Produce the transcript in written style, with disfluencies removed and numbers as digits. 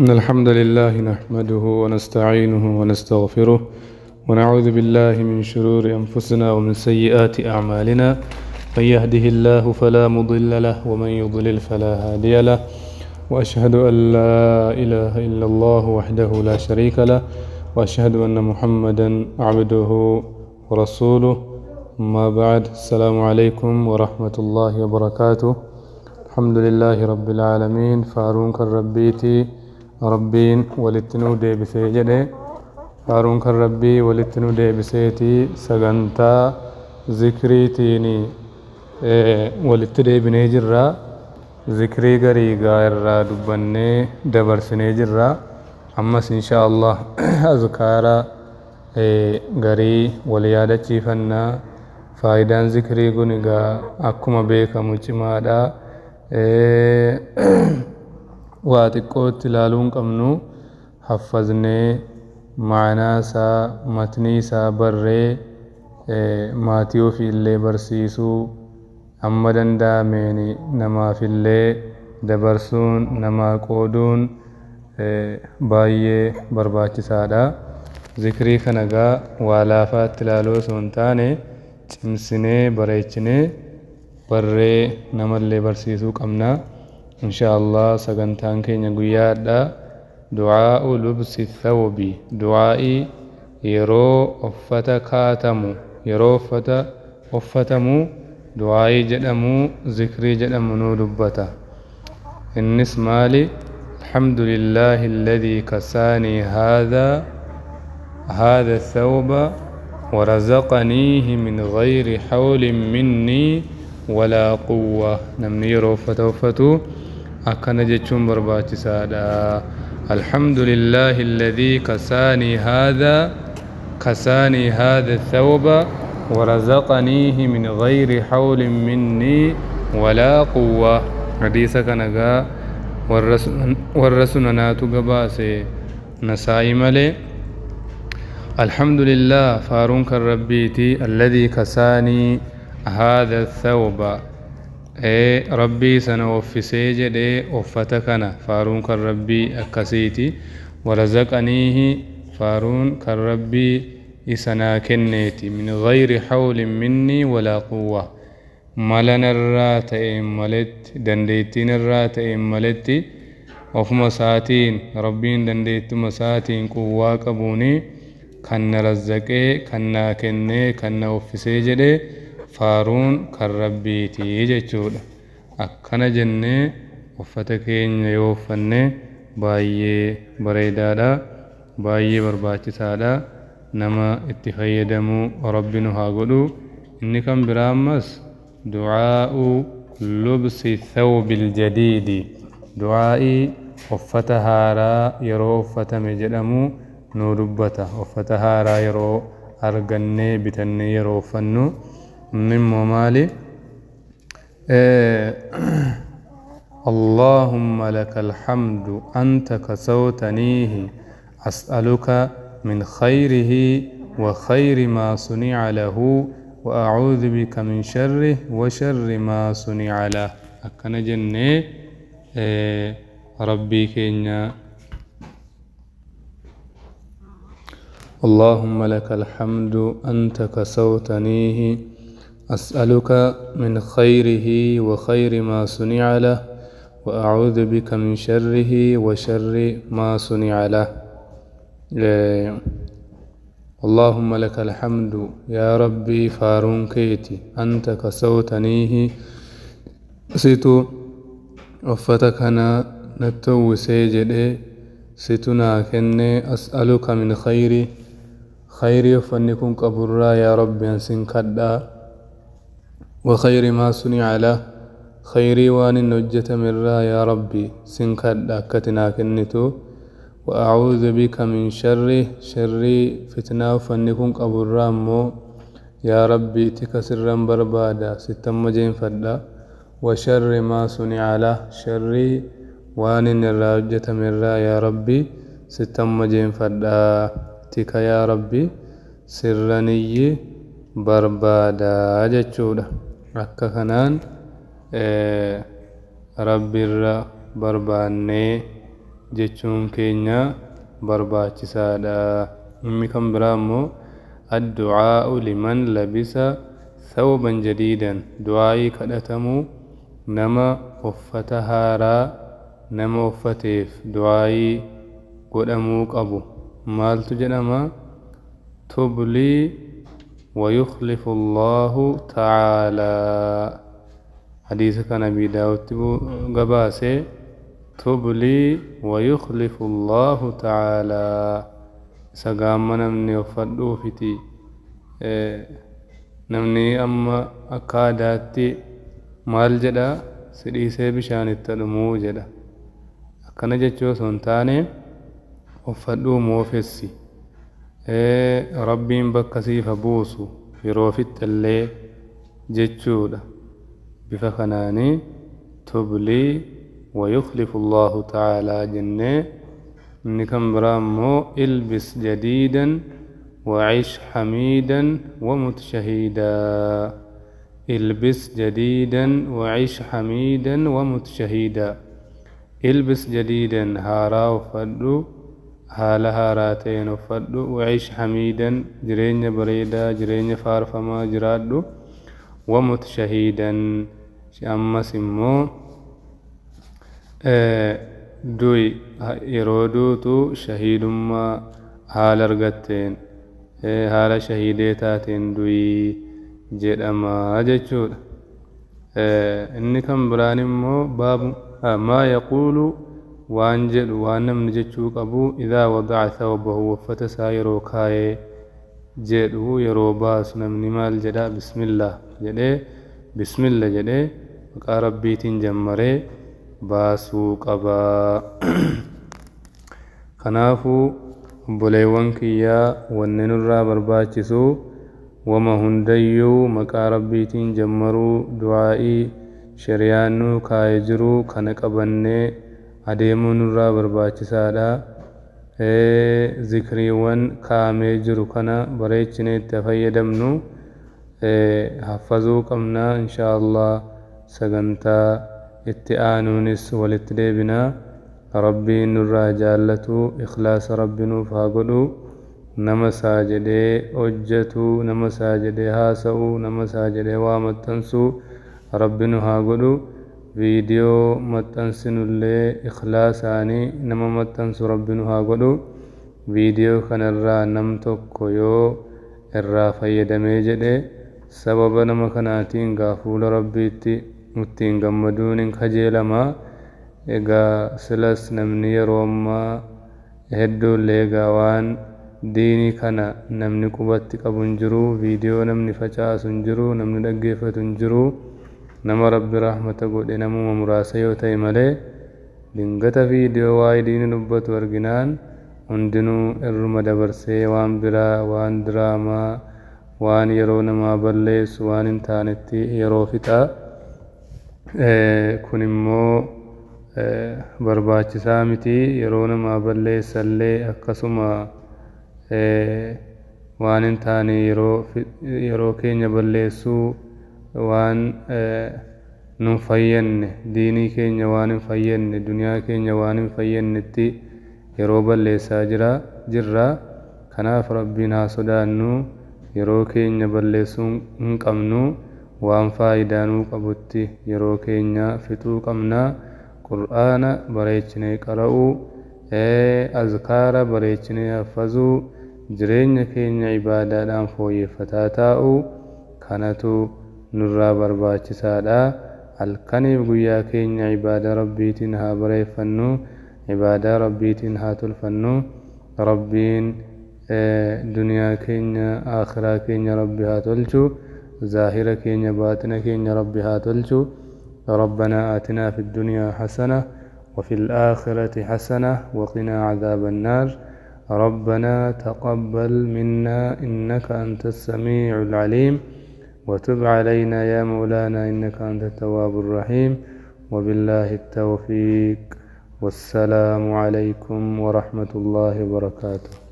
إن الحمد لله نحمده ونستعينه ونستغفره ونعوذ بالله من شرور أنفسنا ومن سيئات أعمالنا. من يهده الله فلا مضل له ومن يضلل فلا هادي له. وأشهد أن لا إله إلا الله وحده لا شريك له وأشهد أن محمدا عبده ورسوله. ما بعد، السلام عليكم ورحمة الله وبركاته. الحمد لله رب العالمين. فارون كالربيتي ربين ولتنو دي بسيجده فارون كالربي ولتنو دي بسيتي سغنتا ذكريتيني ولتدي بنيجرا ذكري غريغا الرا دبني دبر سنيجرا. أمس إن شاء الله أذكارا غري وليادة چيفنا فايدان ذكري غنغا أكما بيكا مجمادا واتقوت لالون قمنو حفظني معنى سا متني سا بري ماتيو في اللي برسيسو أمدن داميني نما في اللي دبرسون نما قودون بايه برباچ سادا. ذكري خنقا والافات تلالو سونتاني چمسني بريچني بري نما اللي برسيسو قمنا إن شاء الله. سغنتان كينيا غيادا دعاء لبس الثوب، دعائي يرو أفتا كاتمو، يرو أفتمو دعائي جدمو ذكري جدمو نودبتا. النس مالي الحمد لله الذي كساني هذا الثوب ورزقنيه من غير حول مني ولا قوة. نمني يرو فتوفتو أكن جتشون برباتي سادا. الحمد لله الذي كساني هذا الثوب ورزقنيه من غير حول مني ولا قوة. حديثك نغا والرسولنا تغباسي نسائي ملي. الحمد لله فارون كالربيتي الذي كساني هذا الثوب ربي سنوفسي جدي أفتكنا فارون كالربي أكسيتي ورزقنيه فارون كالربي إسنا كنيتي من غير حول مني ولا قوة. ملن الرات ملت دنديتين الرات ملت وفما ساتين ربين دنديت مساتين قوة قبوني كان رزقه كان كني كان وفسي جدي فارون كالربيتي جچودا. أكنا جنة وفتكين يوفنة باية بريدادا باية برباچي سادا نما اتفايدمو ربنا هاغدو. إنكم برامس دعاء لبس الثوب الجديد، دعائي وفتهارا يرو فتم جدمو نوربتا وفتهارا يرو أرغني بتني يرو فنو مما مالي. اللهم لك الحمد أنت كسوتنيه أسألك من خيره وخير ما صنع له وأعوذ بك من شره وشر ما صنع له. أكنا جنة ربي كينيا. اللهم لك الحمد أنت كسوتنيه أسألك من خيره وخير ما صنع له وأعوذ بك من شره وشر ما صنع له. اللهم لك الحمد يا ربي فارون كيتي أنت كسوتنيه ستو وفتكنا نتو سيجد ستنا كني أسألك من خيري فنكم قبرا يا ربي أنسن كدا وخير ما صنع له خيري وان نجت مرا يا ربي سنكد أكتنا كنتو. وأعوذ بك من شري فتنا فنكم قبر رامو يا ربي تكسر بربادا ستم جين فدا. وشر ما صنع له شري وان نراجت مرا يا ربي ستم جين فدا تك يا ربي سرني بربادا جچودا. akka kanaan rabbi irra barbaannee jechuun keenya barbaachisaadha. Inni kan biraa immoo addu'aa'u liman labisa thawban jadiidan, du'aa'ii kadhatamuu nama uffata haaraa nama uffateef du'aa'ii godhamuu qabu. maaltu jedhama? tublii ويخلف الله تعالى. حديث كان أبي داود قباسه تبلي ويخلف الله تعالى. سقام نمني وفدو فتي نمني أما أكاداتي مال جدا سريسي بشان التلمو جدا أكنا جتشو سنتاني وفدو موفسي ربين بكسيف بوسو يروفت اللي جتشودا بفخناني تبلي ويخلف الله تعالى جنة. نكم برامو البس جديدا وعيش حميدا ومت شهيدا. البس جديدا وعيش حميدا ومت شهيدا. البس جديدا هارا وفدو haala haaraa ta'een uffadhu. wa'ish hamiidan jireenya bareedaa jireenya faarfamaa jiraadhu. wamut shahiidan ammas immoo du'i yeroo duutu shahiidummaa haala argatteen haala shahiidee taateen du'ii jedhama jechuudha. inni kan biraan immoo baabu maa yaquulu waan jedhu waan namni jechuu qabu idhaa wada'a thawbahu uffata isaa yeroo kaayee jedhu yeroo baasu namni maal jedha? bismillah jedhee bismillah jedhee maqaa rabbiitiin jammaree baasuu qaba. kanaafuu obboleewwan kiyyaa wanni nurraa barbaachisu wama hundayyuu maqaa rabbiitiin jammaruu du'aa'ii shari'aan nu kaayee jiru kana qabannee adeemuu nurraa barbaachisaadha. zikriiwwan kaamee jiru kana bareechinee itti fayyadamnu haffazuu qabna. inshaa Allah sagantaa itti aanuunis walitti deebinaa. rabbiin nurraa jaallatu ikhlaasa rabbi nuuf haa godhu. nama isaa jedhee hojjetu nama isaa jedhee haasa'u nama isaa jedhee waa maxxansu rabbi nu haa godhu. viidiyoo maxxansinullee ikhlaasaanii nama maxxansu rabbi nu haa godhu. viidiyoo kanarraa nam tokko yoo irraa fayyadamee jedhe sababa nama kanaatiin fuula rabbiitti ittiin gammaduun hin kajeelama. egaa silas namni yeroo ammaa hedduullee egaa waan diinii kana namni qubatti qabu hin jiru. viidiyoo namni facaasu hin jiru. namni dhaggeeffatu hin jiru. nama rabbi rahmata godhe namuma muraasa yoo ta'e malee dingata viidiyoo waa'ee diinii dubbatu arginaan hundinuu irruma dabarsee waan biraa waan diraamaa waan yeroo namaa balleessu waan hin taanetti yeroo fixa. kun immoo barbaachisaa miti. yeroo namaa balleessallee akkasuma waan hin taane yeroo keenya balleessuu waan nu fayyenne diinii keenya waan hin fayyenne duniyaa keenya waan hin fayyennetti yeroo balleessaa jirra. kanaaf rabbiin haa sodaannu. yeroo keenya balleessuu hin qabnu. waan faayidaa nuu qabutti yeroo keenya fixuu qabna. qur'aana bareechinee qara'uu azkaara bareechinee haffazuu jireenya keenya ibaadaadhaan fooyyeffataa taa'uu kanatu nurraa barbaachisaadha. halkaniif guyyaa keenya ibaadaa rabbiitiin haa bareeffannu. ibaadaa rabbiitiin haa tolfannu. rabbiin duniyaa keenya akhiraa keenya rabbi haa tolchu. zaahira keenya baatina keenya rabbi haa tolchu. ربنا آتنا في الدنيا حسنة وفي الآخرة حسنة وقنا عذاب النار. ربنا تقبل منا إنك أنت السميع العليم وتب علينا يا مولانا إنك أنت التواب الرحيم. وبالله التوفيق والسلام عليكم ورحمة الله وبركاته.